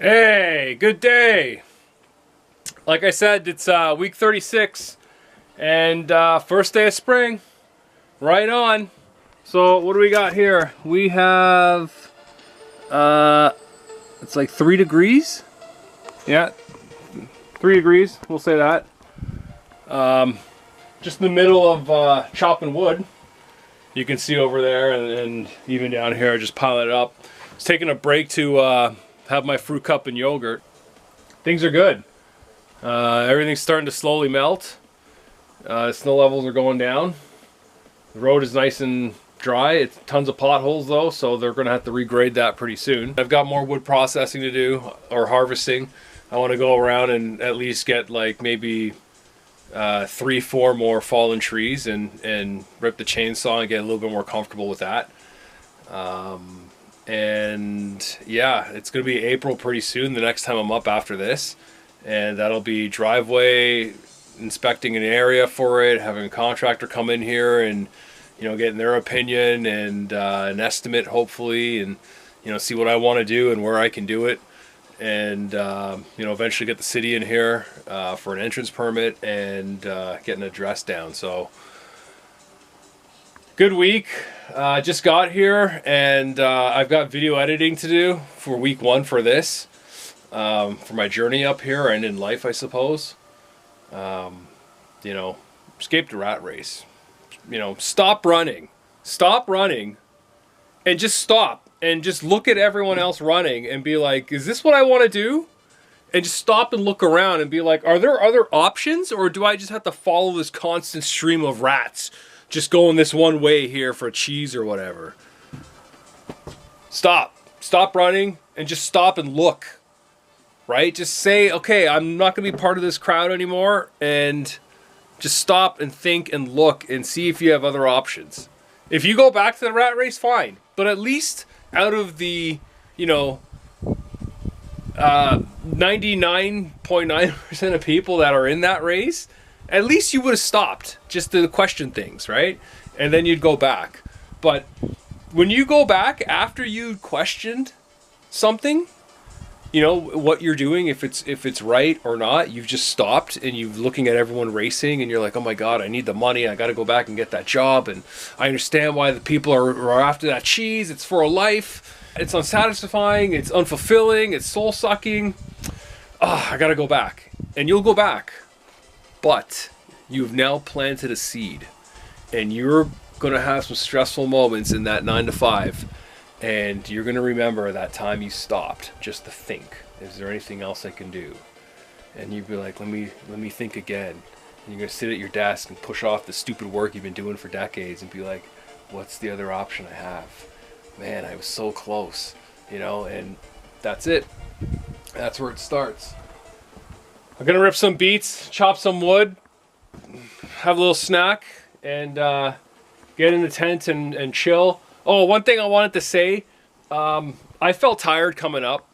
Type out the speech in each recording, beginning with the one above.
Hey, good day. Like I said, it's week 36 and first day of spring. Right on. So what do we got here? We have it's like 3 degrees. Yeah, 3 degrees. We'll say that. Just in the middle of chopping wood. You can see over there and even down here, just piling it up. I was taking a break to have my fruit cup and yogurt. Things are good. Everything's starting to slowly melt. Snow levels are going down. The road is nice and dry. It's tons of potholes though, so they're going to have to regrade that pretty soon. I've got more wood processing to do, or harvesting. I want to go around and at least get like maybe 3-4 more fallen trees and rip the chainsaw and get a little bit more comfortable with that. And yeah, it's going to be April pretty soon, the next time I'm up after this. And that'll be driveway, inspecting an area for it, having a contractor come in here and, you know, getting their opinion and an estimate hopefully, and, you know, see what I want to do and where I can do it. And, you know, eventually get the city in here for an entrance permit and get an address down. So, good week. Just got here and I've got video editing to do for week 1 for this, for my journey up here and in life, I suppose. You know, escape the rat race. You know, stop running and just stop and just look at everyone else running and be like, is this what I want to do? And just stop and look around and be like, are there other options, or do I just have to follow this constant stream of rats just going this one way here for cheese or whatever? Stop running and just stop and look, right? Just say, okay, I'm not going to be part of this crowd anymore, and just stop and think and look and see if you have other options. If you go back to the rat race, fine, but at least out of the, you know, 99.9% of people that are in that race, at least you would have stopped just to question things, right? And then you'd go back. But when you go back after you questioned something, you know, what you're doing, if it's right or not, you've just stopped and you're looking at everyone racing and you're like, oh my God, I need the money. I got to go back and get that job. And I understand why the people are after that cheese. It's for a life. It's unsatisfying. It's unfulfilling. It's soul sucking. I got to go back. And you'll go back. But you've now planted a seed, and you're going to have some stressful moments in that 9 to 5. And you're going to remember that time you stopped just to think, is there anything else I can do? And you'd be like, let me think again. And you're going to sit at your desk and push off the stupid work you've been doing for decades and be like, what's the other option I have? Man, I was so close, you know, and that's it. That's where it starts. I'm going to rip some beets, chop some wood, have a little snack, and get in the tent and chill. Oh, one thing I wanted to say, I felt tired coming up.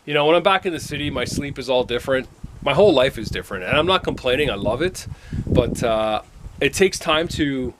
You know, when I'm back in the city, my sleep is all different. My whole life is different, and I'm not complaining. I love it, but it takes time to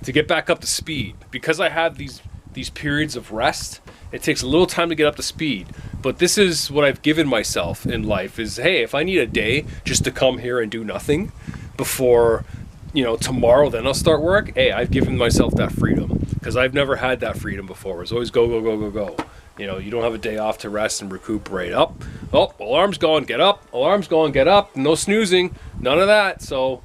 get back up to speed. Because I have these periods of rest, it takes a little time to get up to speed. But this is what I've given myself in life is, hey, if I need a day just to come here and do nothing before, you know, tomorrow, then I'll start work. Hey, I've given myself that freedom, because I've never had that freedom before. It's always go, go, go, go, go. You know, you don't have a day off to rest and recuperate. Oh, alarm's going, get up. Alarm's going, get up. No snoozing, none of that. So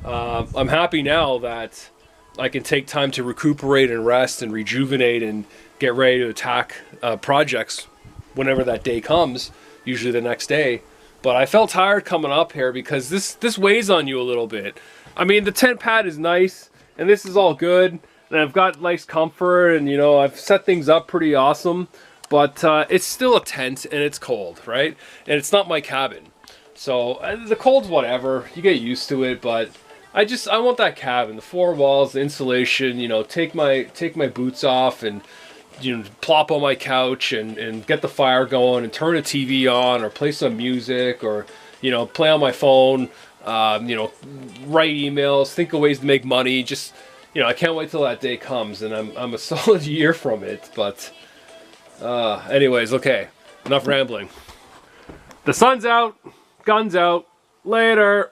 I'm happy now that I can take time to recuperate and rest and rejuvenate and get ready to attack projects whenever that day comes, usually the next day. But I felt tired coming up here because this weighs on you a little bit. I mean, the tent pad is nice, and this is all good, and I've got nice comfort, and, you know, I've set things up pretty awesome, but it's still a tent, and it's cold, right? And it's not my cabin. So the cold's whatever, you get used to it, but I want that cabin, the 4 walls, the insulation, you know, take my boots off and, you know, plop on my couch and get the fire going and turn a TV on or play some music or, you know, play on my phone, you know, write emails, think of ways to make money. Just, you know, I can't wait till that day comes, and I'm a solid year from it, but Anyways, okay, enough rambling. The sun's out, gun's out, later.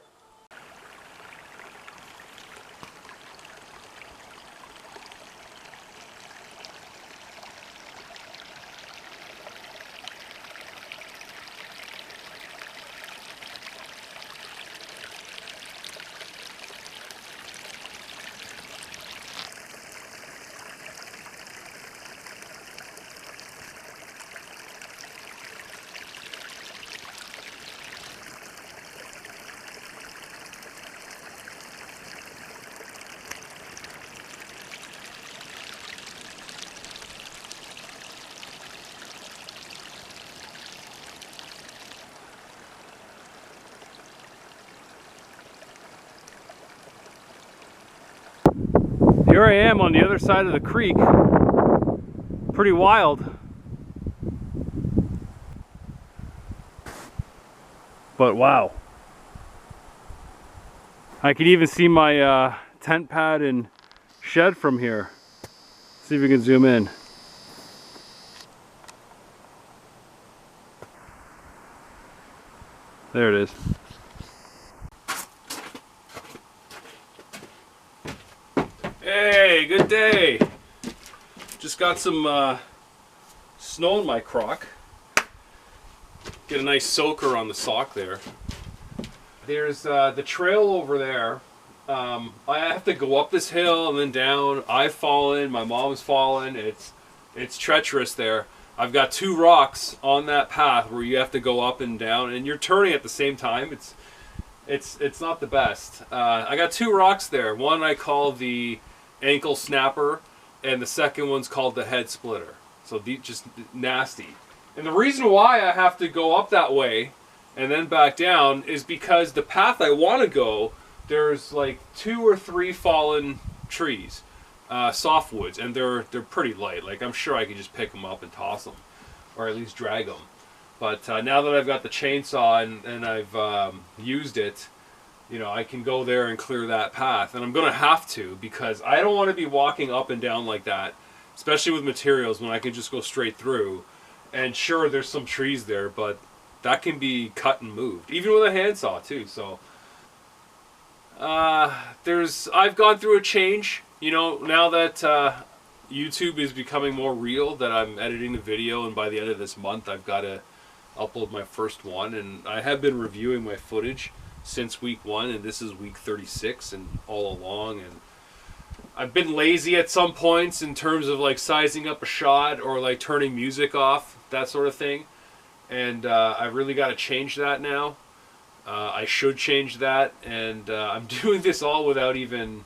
Here I am on the other side of the creek. Pretty wild. But wow. I can even see my tent pad and shed from here. See if we can zoom in. There it is. Hey, good day. Just got some snow in my crock. Get a nice soaker on the sock there. There's the trail over there. I have to go up this hill and then down. I've fallen, my mom's fallen. It's treacherous there. I've got 2 rocks on that path where you have to go up and down, and you're turning at the same time. It's not the best. I got 2 rocks there. One I call the ankle snapper, and the second one's called the head splitter. So just nasty. And the reason why I have to go up that way and then back down is because the path I want to go, there's like 2 or 3 fallen trees, softwoods, and they're pretty light. Like, I'm sure I could just pick them up and toss them, or at least drag them. But now that I've got the chainsaw and I've used it, you know, I can go there and clear that path. And I'm going to have to, because I don't want to be walking up and down like that, especially with materials, when I can just go straight through. And sure, there's some trees there, but that can be cut and moved, even with a handsaw too. So I've gone through a change, you know, now that YouTube is becoming more real, that I'm editing the video, and by the end of this month I've got to upload my first one. And I have been reviewing my footage since week 1, and this is week 36 and all along. And I've been lazy at some points in terms of like sizing up a shot or like turning music off, that sort of thing. And I've really got to change that now. I should change that, and I'm doing this all without even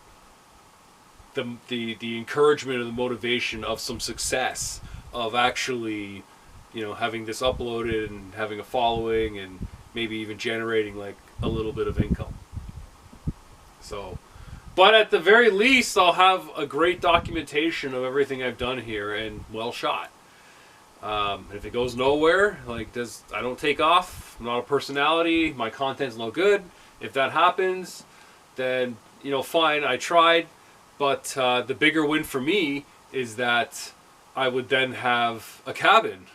the encouragement or the motivation of some success of actually, you know, having this uploaded and having a following and maybe even generating like a little bit of income. So, but at the very least, I'll have a great documentation of everything I've done here and well shot. If it goes nowhere, like I don't take off, I'm not a personality, my content's no good. If that happens, then, you know, fine, I tried. But the bigger win for me is that I would then have a cabin,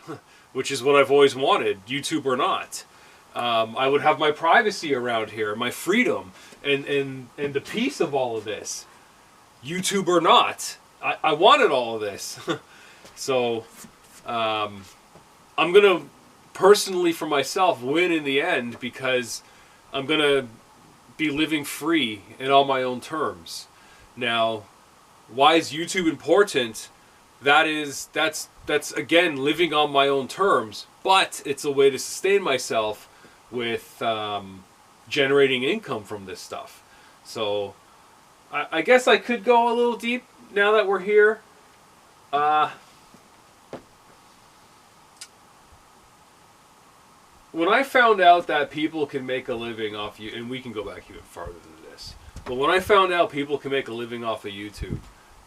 which is what I've always wanted, YouTube or not. I would have my privacy around here, my freedom, and the peace of all of this, YouTube or not. I wanted all of this. So I'm going to personally, for myself, win in the end, because I'm going to be living free and on my own terms. Now, why is YouTube important? That's again living on my own terms, but it's a way to sustain myself with generating income from this stuff. So I guess I could go a little deep now that we're here. When I found out that people can make a living off you, and we can go back even farther than this, but when I found out people can make a living off of YouTube,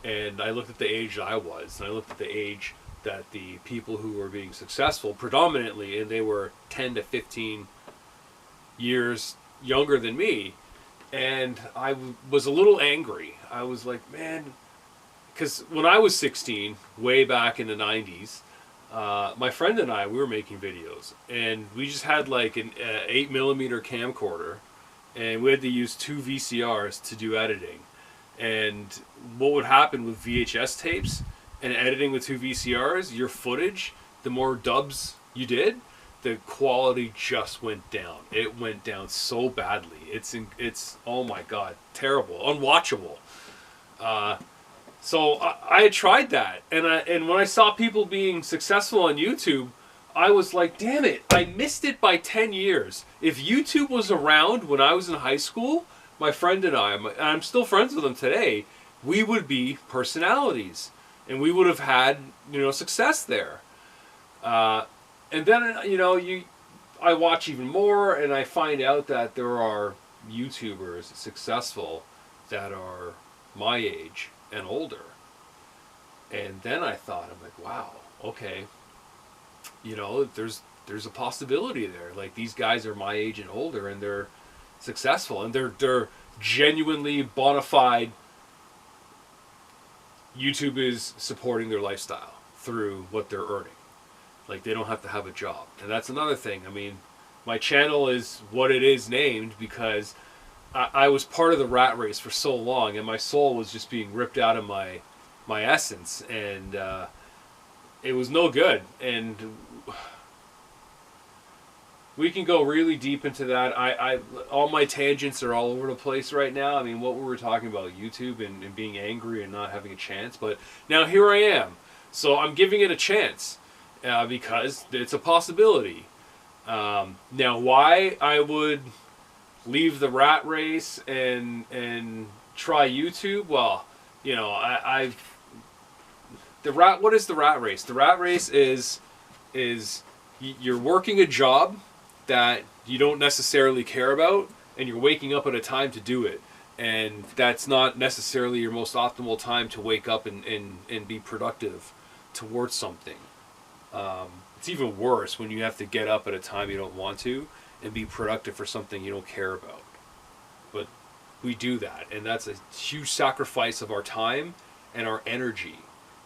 and I looked at the age I was, and I looked at the age that the people who were being successful predominantly, and they were 10 to 15 years younger than me, and I was a little angry. I was like, man, because when I was 16, way back in the 90s, my friend and I, we were making videos, and we just had like an 8mm camcorder, and we had to use 2 VCRs to do editing. And what would happen with VHS tapes and editing with 2 VCRs, your footage, the more dubs you did, the quality just went down. It went down so badly. It's oh my god, terrible, unwatchable. So I had tried that, and when I saw people being successful on YouTube, I was like, damn it, I missed it by 10 years. If YouTube was around when I was in high school, my friend and I'm still friends with him today, we would be personalities, and we would have had, success there. And then, I watch even more, and I find out that there are YouTubers successful that are my age and older. And then I thought, I'm like, wow, okay, there's a possibility there. Like, these guys are my age and older, and they're successful, and they're genuinely bona fide. YouTube is supporting their lifestyle through what they're earning. Like, they don't have to have a job. And that's another thing. I mean, my channel is what it is named because I was part of the rat race for so long, and my soul was just being ripped out of my essence, and it was no good. And we can go really deep into that. All my tangents are all over the place right now. I mean, what we were talking about, YouTube and being angry and not having a chance. But now here I am. So I'm giving it a chance because it's a possibility. Now, why I would leave the rat race and try YouTube? Well, what is the rat race? The rat race is you're working a job that you don't necessarily care about, and you're waking up at a time to do it, and that's not necessarily your most optimal time to wake up and be productive towards something. It's even worse when you have to get up at a time you don't want to and be productive for something you don't care about. But we do that, and that's a huge sacrifice of our time and our energy.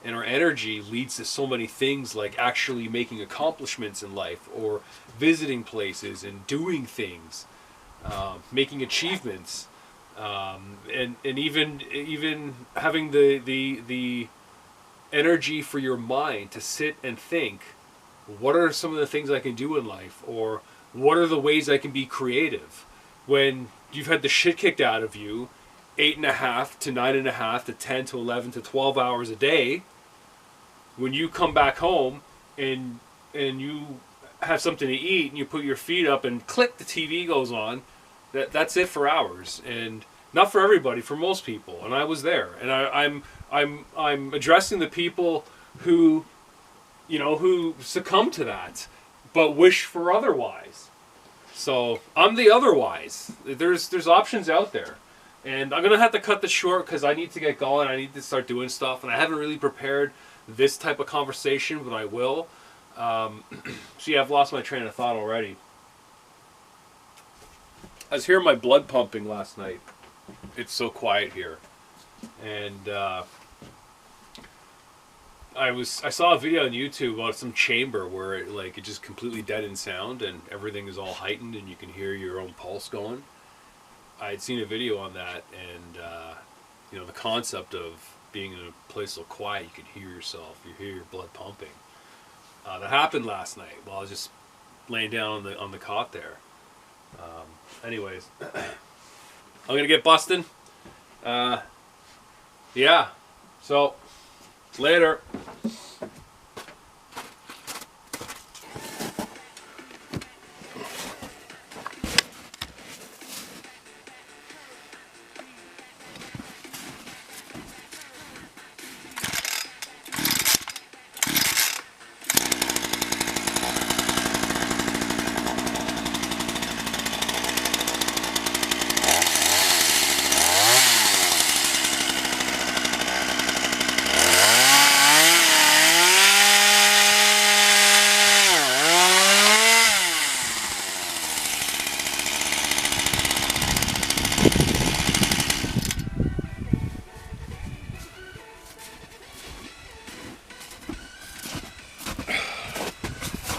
And our energy leads to so many things, like actually making accomplishments in life, or visiting places and doing things, making achievements, and even having the energy for your mind to sit and think, what are some of the things I can do in life, or what are the ways I can be creative? When you've had the shit kicked out of you 8.5 to 9.5 to 10 to 11 to 12 hours a day, when you come back home and you have something to eat and you put your feet up and click, the TV goes on, that's it for hours. And not for everybody, for most people. And I was there, and I'm addressing the people who succumb to that but wish for otherwise. So I'm the otherwise. There's options out there. And I'm going to have to cut this short because I need to get going. I need to start doing stuff. And I haven't really prepared this type of conversation, but I will. See, I've lost my train of thought already. I was hearing my blood pumping last night. It's so quiet here. And I saw a video on YouTube about some chamber where it just completely dead in sound and everything is all heightened and you can hear your own pulse going. I had seen a video on that, and the concept of being in a place so quiet you can hear yourself, you hear your blood pumping. That happened last night while I was just laying down on the cot there. Anyways, I'm gonna get busting. Yeah. So later.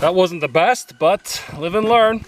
That wasn't the best, but live and learn.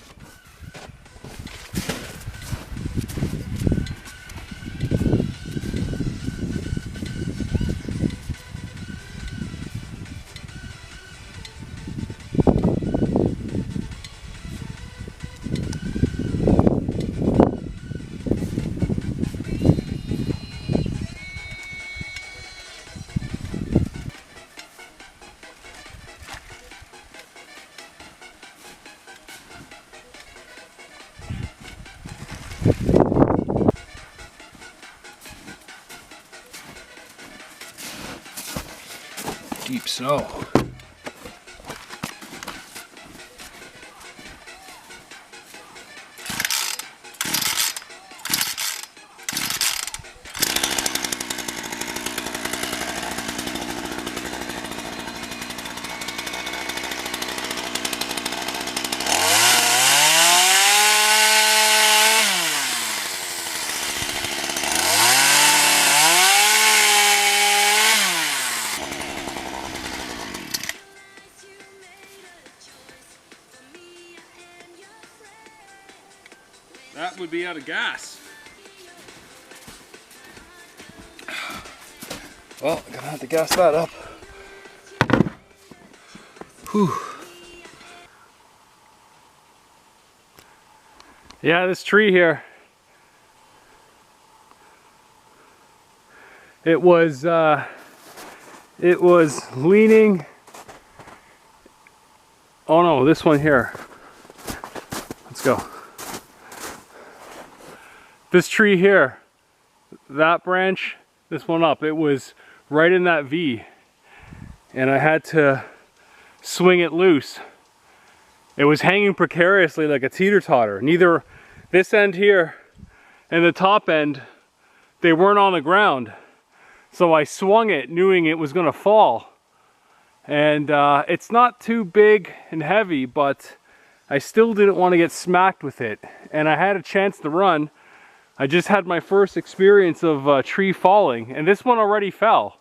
Deep snow. That would be out of gas. Well, I'm gonna have to gas that up. Whew. Yeah, this tree here, it was leaning. Oh no, this one here. Let's go. This tree here, that branch, this one up, it was right in that V, and I had to swing it loose. It was hanging precariously like a teeter-totter. Neither this end here and the top end, they weren't on the ground. So I swung it knowing it was gonna fall. And it's not too big and heavy, but I still didn't want to get smacked with it. And I had a chance to run. I just had my first experience of a tree falling, and this one already fell.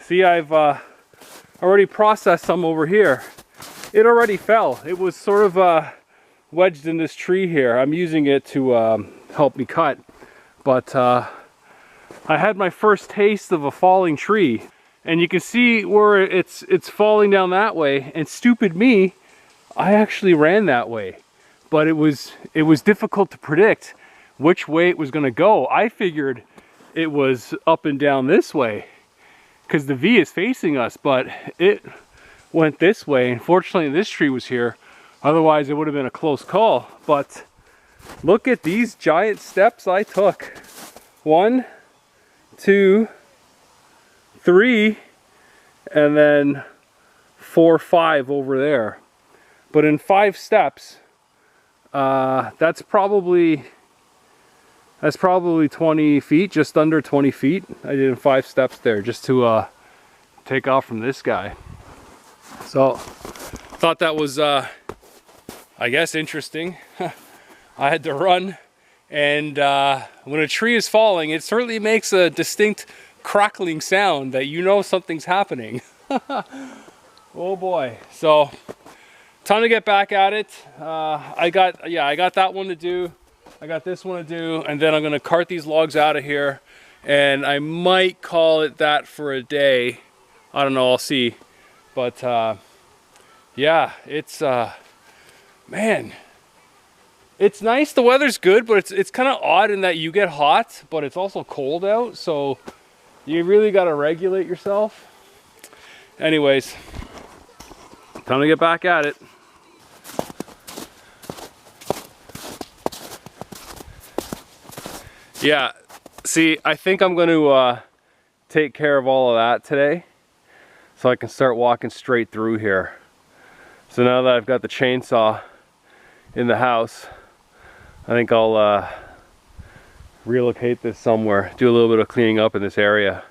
See, I've already processed some over here. It already fell. It was sort of wedged in this tree here. I'm using it to help me cut, but I had my first taste of a falling tree, and you can see where it's falling down that way. And stupid me, I actually ran that way, but it was difficult to predict which way it was going to go. I figured it was up and down this way because the V is facing us, but it went this way. Unfortunately, this tree was here. Otherwise, it would have been a close call. But look at these giant steps I took. 1, 2, 3, and then 4, 5 over there. But in 5 steps, that's probably 20 feet, just under 20 feet. I did in 5 steps there just to take off from this guy. So, thought that was, I guess, interesting. I had to run, and when a tree is falling, it certainly makes a distinct crackling sound that you know something's happening. Oh boy. So, time to get back at it. I got that one to do. I got this one to do, and then I'm gonna cart these logs out of here, and I might call it that for a day. I don't know, I'll see. But yeah, it's man, it's nice. The weather's good, but it's kind of odd in that you get hot, but it's also cold out, so you really got to regulate yourself. Anyways, time to get back at it. Yeah, see, I think I'm going to take care of all of that today so I can start walking straight through here. So now that I've got the chainsaw in the house, I think I'll relocate this somewhere, do a little bit of cleaning up in this area.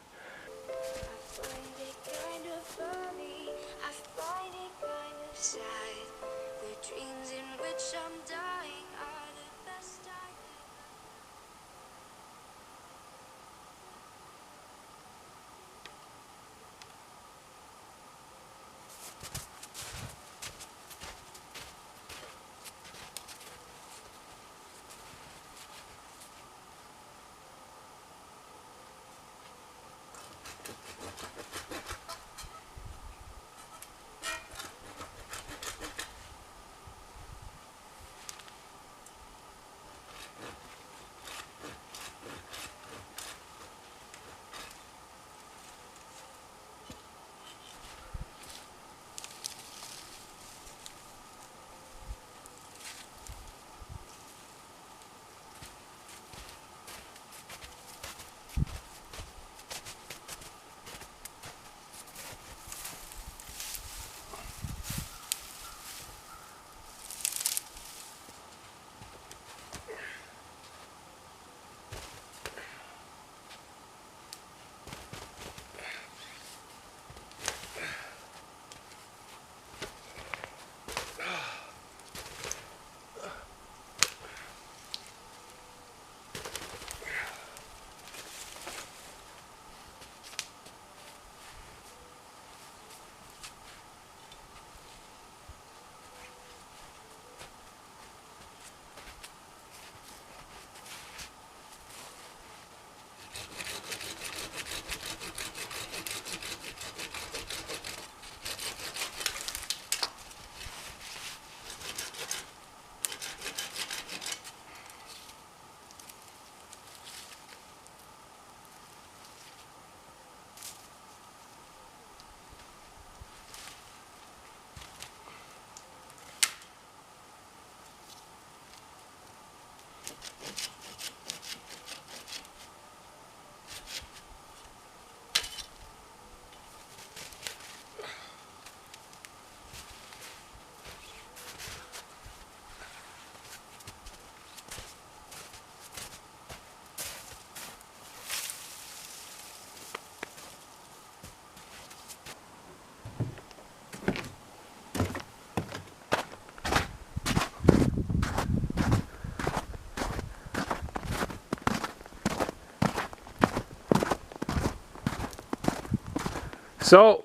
So,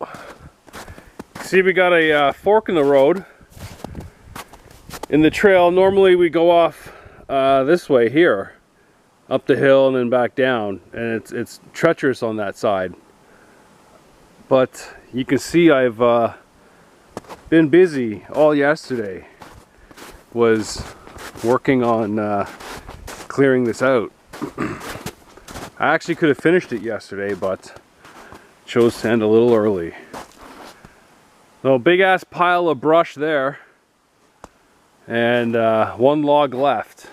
see, we got a fork in the road. In the trail, normally we go off this way here, up the hill and then back down, and it's treacherous on that side. But you can see I've been busy all yesterday. Was working on clearing this out. I actually could have finished it yesterday, but chose to end a little early. So big ass pile of brush there, and one log left.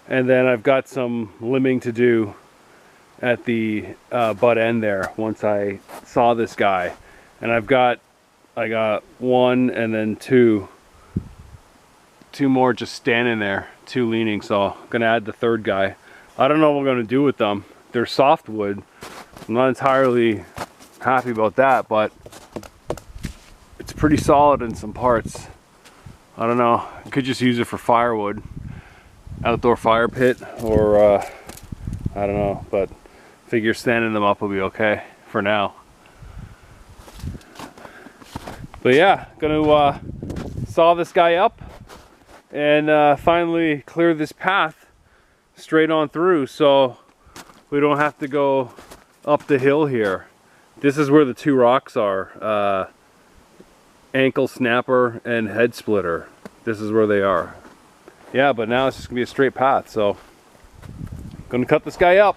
And then I've got some limbing to do at the butt end there once I saw this guy. And I got one and then two more just standing there, two leaning, so I'm gonna add the third guy. I don't know what I'm gonna do with them. They're softwood. I'm not entirely happy about that, but it's pretty solid in some parts. I don't know, I could just use it for firewood, outdoor fire pit, or I don't know, but figure standing them up will be okay for now. But yeah, gonna saw this guy up and finally clear this path straight on through, so we don't have to go up the hill here. This is where the two rocks are, ankle snapper and head splitter. This is where they are. Yeah, but now it's just gonna be a straight path, so gonna cut this guy up.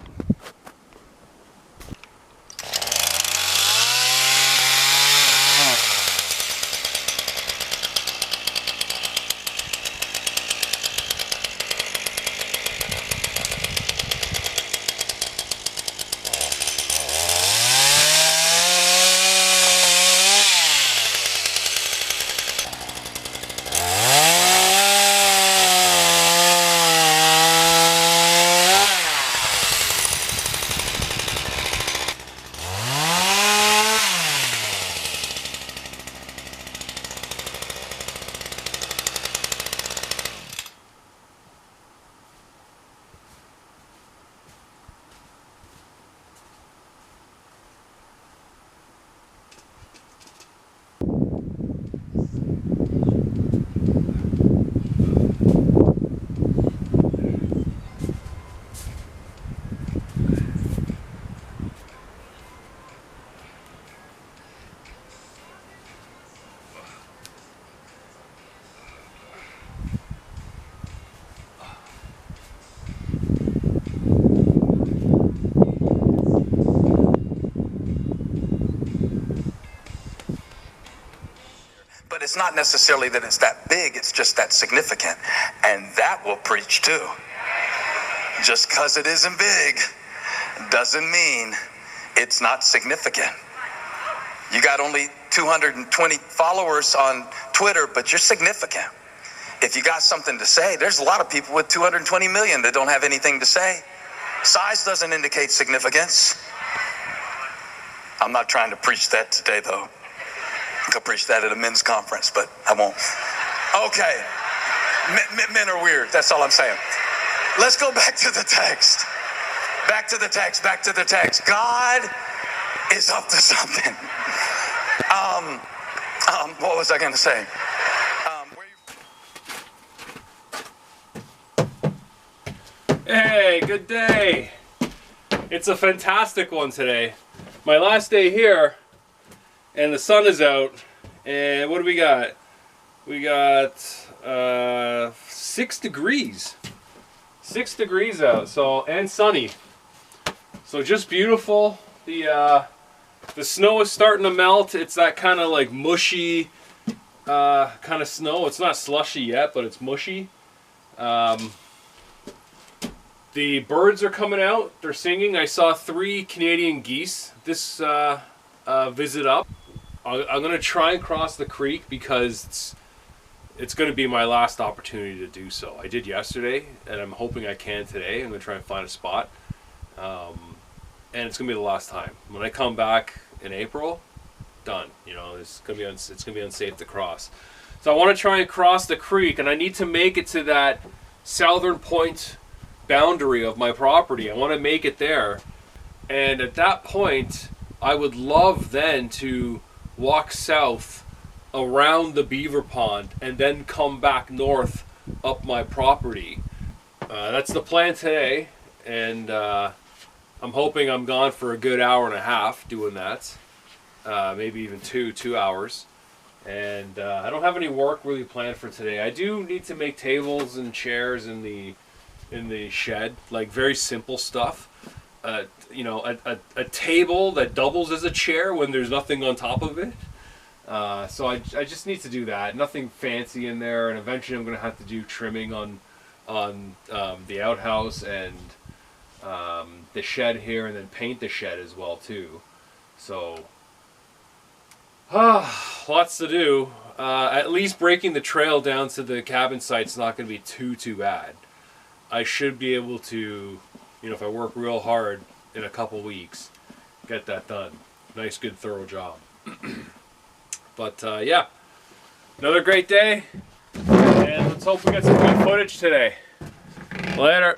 But it's not necessarily that it's that big, it's just that significant. And that will preach too. Just because it isn't big doesn't mean it's not significant. You got only 220 followers on Twitter, but you're significant. If you got something to say, there's a lot of people with 220 million that don't have anything to say. Size doesn't indicate significance. I'm not trying to preach that today, though. I could preach that at a men's conference, but I won't. Okay. Men are weird. That's all I'm saying. Let's go back to the text. Back to the text. Back to the text. God is up to something. What was I going to say? Hey, good day. It's a fantastic one today. My last day here, and the sun is out. And what do we got? We got 6 degrees. 6 degrees out, so, and sunny. So just beautiful. The snow is starting to melt. It's that kind of like mushy kind of snow. It's not slushy yet, but it's mushy. The birds are coming out. They're singing. I saw 3 Canadian geese this visit up. I'm going to try and cross the creek because it's going to be my last opportunity to do so. I did yesterday, and I'm hoping I can today. I'm going to try and find a spot. And it's going to be the last time. When I come back in April, done. You know, it's going to be unsafe to cross. So I want to try and cross the creek, and I need to make it to that southern point boundary of my property. I want to make it there, and at that point I would love then to walk south around the beaver pond and then come back north up my property. That's the plan today, and I'm hoping I'm gone for a good hour and a half doing that, maybe even 2 hours. And I don't have any work really planned for today. I do need to make tables and chairs in the shed, like very simple stuff. You know, a table that doubles as a chair when there's nothing on top of it. So I just need to do that. Nothing fancy in there, and eventually I'm going to have to do trimming on the outhouse and the shed here, and then paint the shed as well too. So lots to do. At least breaking the trail down to the cabin site's not going to be too bad. I should be able to, you know, if I work real hard in a couple weeks, get that done. Nice, good, thorough job. But yeah, another great day, and let's hope we get some good footage today. Later.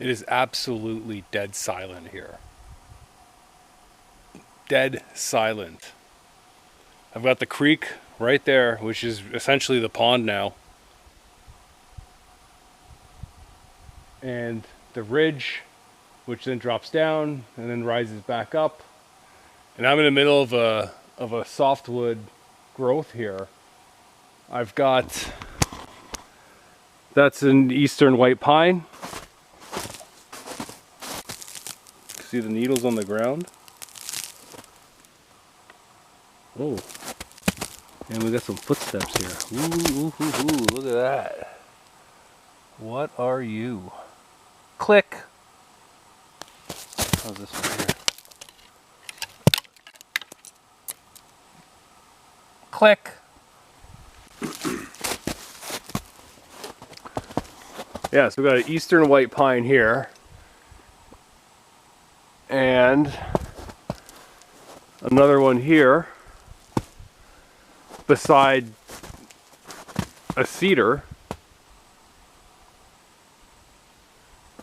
It is absolutely dead silent here. Dead silent. I've got the creek right there, which is essentially the pond now. And the ridge, which then drops down and then rises back up. And I'm in the middle of a softwood growth here. I've got, that's an eastern white pine. See the needles on the ground? Oh, and we got some footsteps here. Ooh, look at that. What are you? Click. How's this one here? Click. Yeah, so we got an eastern white pine here. And another one here beside a cedar,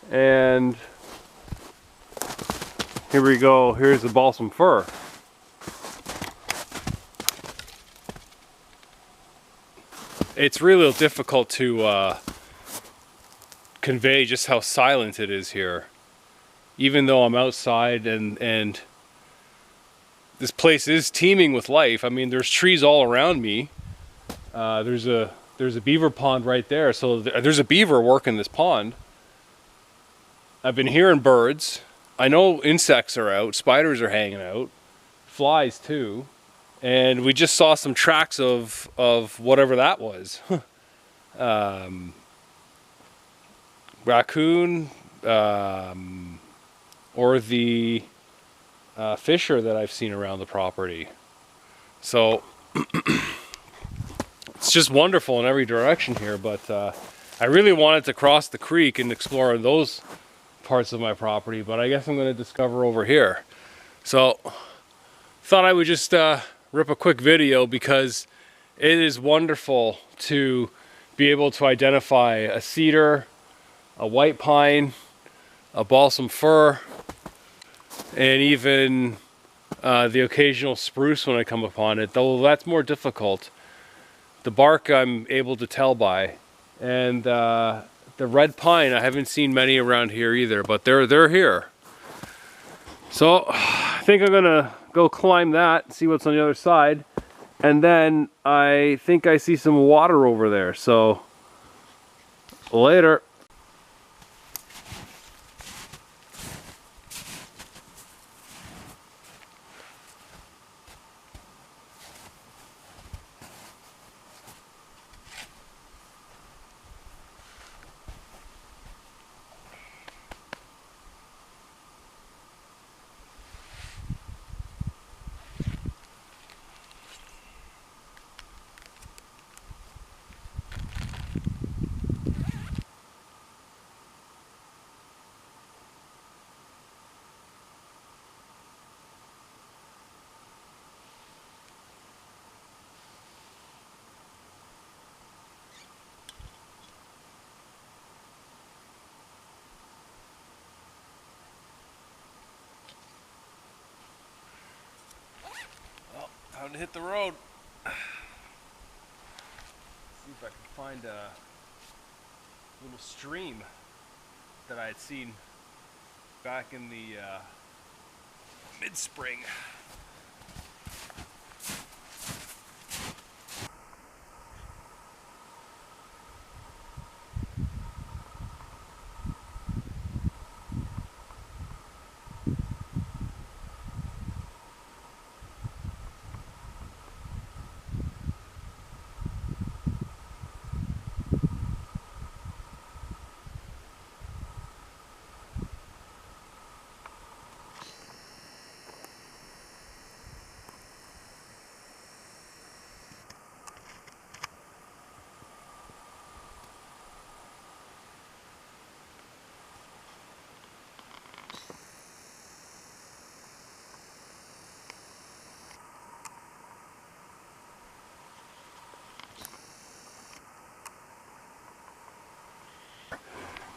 and here we go, here's the balsam fir. It's really difficult to convey just how silent it is here. Even though I'm outside and this place is teeming with life. I mean, there's trees all around me. There's a beaver pond right there. So there's a beaver working this pond. I've been hearing birds. I know insects are out. Spiders are hanging out. Flies too. And we just saw some tracks of whatever that was. Raccoon. Or the fisher that I've seen around the property. So it's just wonderful in every direction here, but I really wanted to cross the creek and explore those parts of my property, but I guess I'm going to discover over here. So thought I would just rip a quick video, because it is wonderful to be able to identify a cedar, a white pine, a balsam fir, and even the occasional spruce when I come upon it, though that's more difficult. The bark I'm able to tell by, and the red pine, I haven't seen many around here either, but they're here. So I think I'm gonna go climb that, see what's on the other side, and then I think I see some water over there. So later. Time to hit the road. See if I can find a little stream that I had seen back in the mid-spring.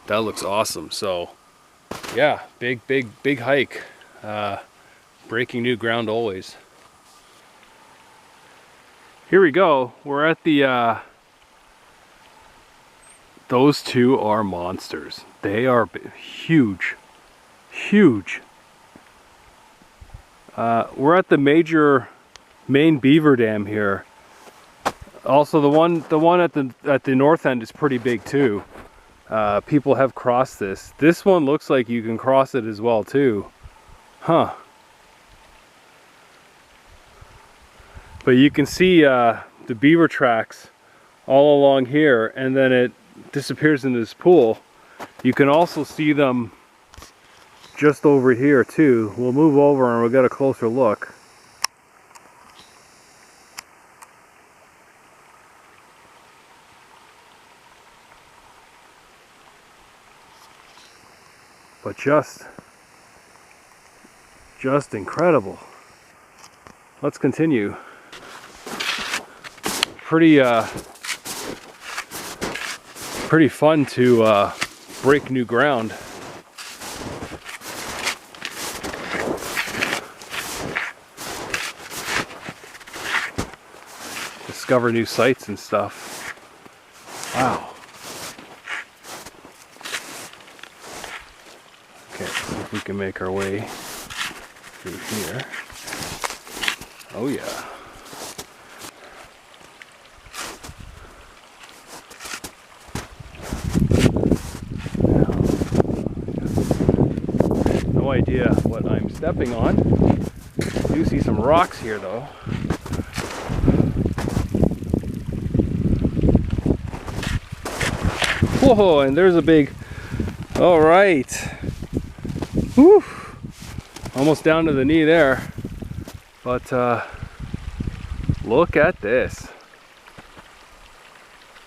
That looks awesome. So yeah, big hike. Breaking new ground always. Here we go. We're at the those two are monsters. They are huge. We're at the main beaver dam here. Also the one at the north end is pretty big too. People have crossed this. This one looks like you can cross it as well too. Huh. But you can see the beaver tracks all along here, and then it disappears into this pool. You can also see them just over here too. We'll move over and we'll get a closer look. But just incredible. Let's continue. Pretty fun to break new ground. Discover new sites and stuff. Wow. Okay, let's see if we can make our way through here. Oh yeah. No idea what I'm stepping on. I do see some rocks here though. Whoa, and there's a big, all right. Whew. Almost down to the knee there. But look at this.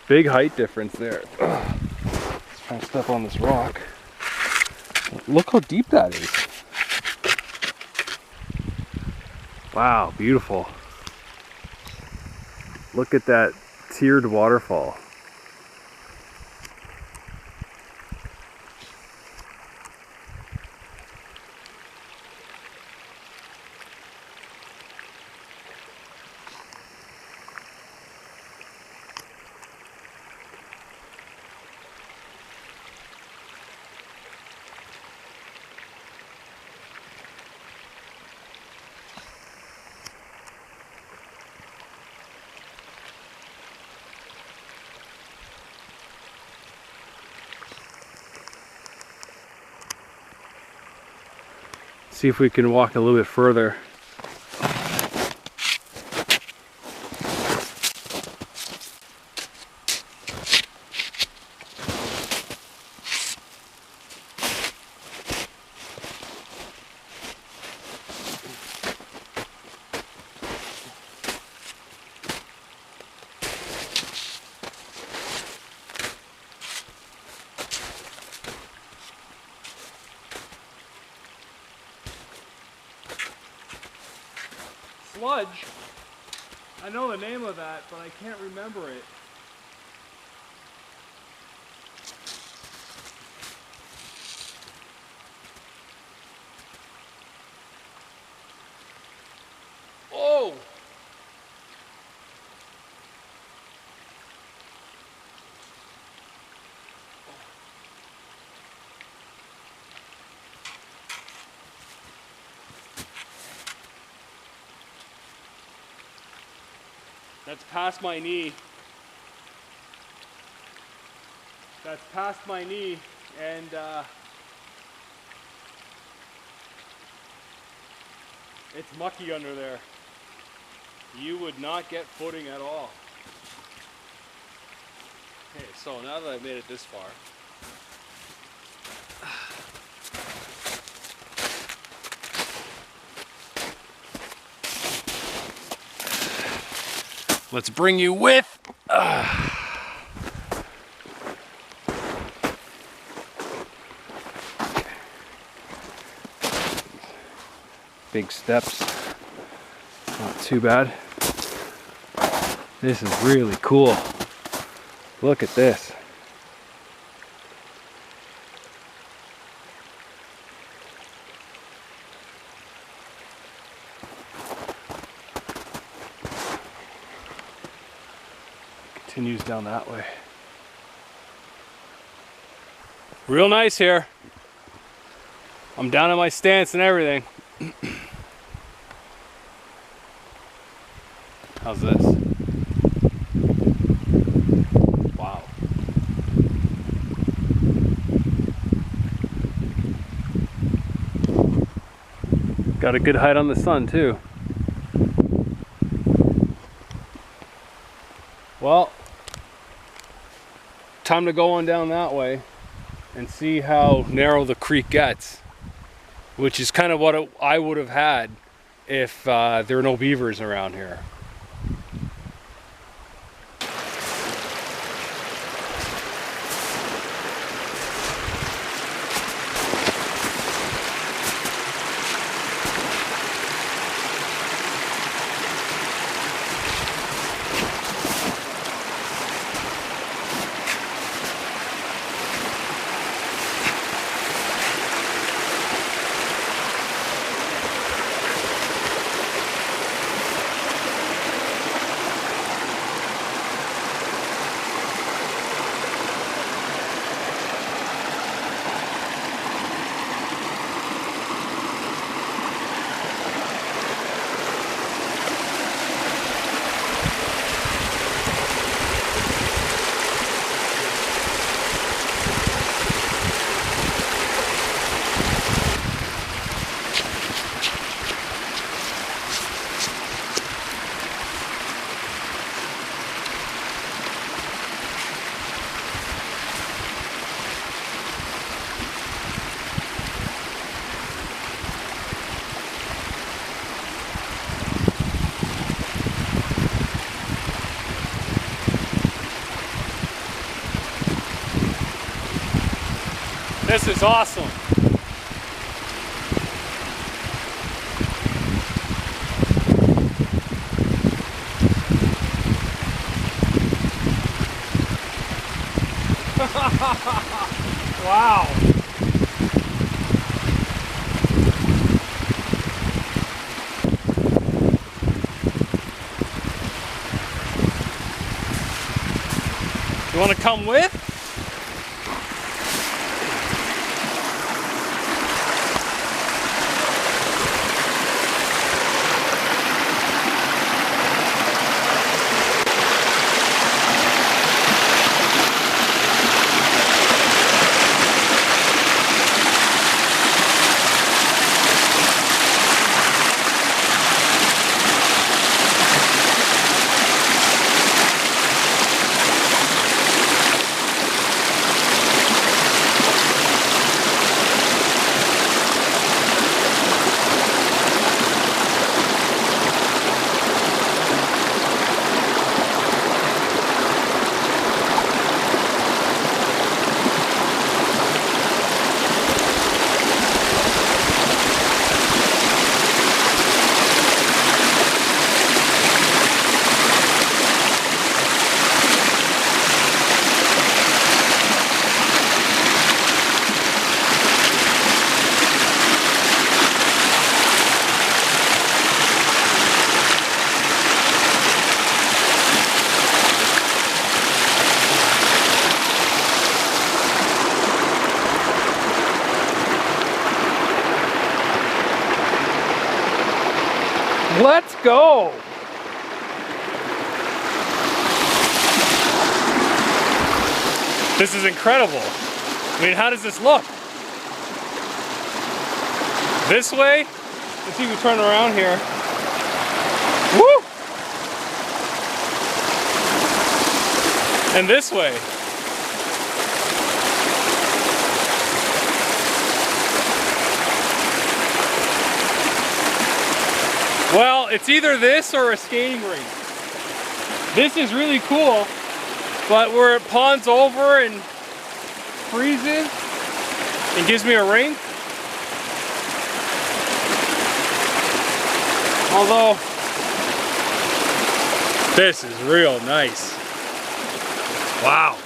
Big height difference there. Ugh. Trying to step on this rock. Look how deep that is. Wow, beautiful. Look at that tiered waterfall. See if we can walk a little bit further. Sludge. I know the name of that, but I can't remember it. Oh! That's past my knee. That's past my knee, and it's mucky under there. You would not get footing at all. Okay, so now that I've made it this far, let's bring you with. Big steps, not too bad. This is really cool. Look at this. Continues down that way. Real nice here. I'm down in my stance and everything. How's this? Wow. Got a good height on the sun too. Well, time to go on down that way and see how narrow the creek gets, which is kind of what I would have had if there were no beavers around here. This is awesome. Wow. You want to come with? Let's go! This is incredible. I mean, how does this look? This way? Let's see if we turn around here. Woo! And this way. Well, it's either this or a skating rink. This is really cool, but where it ponds over and freezes and gives me a rink. Although, this is real nice. Wow.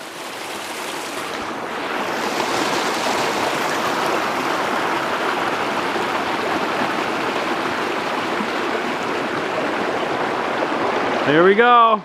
There we go.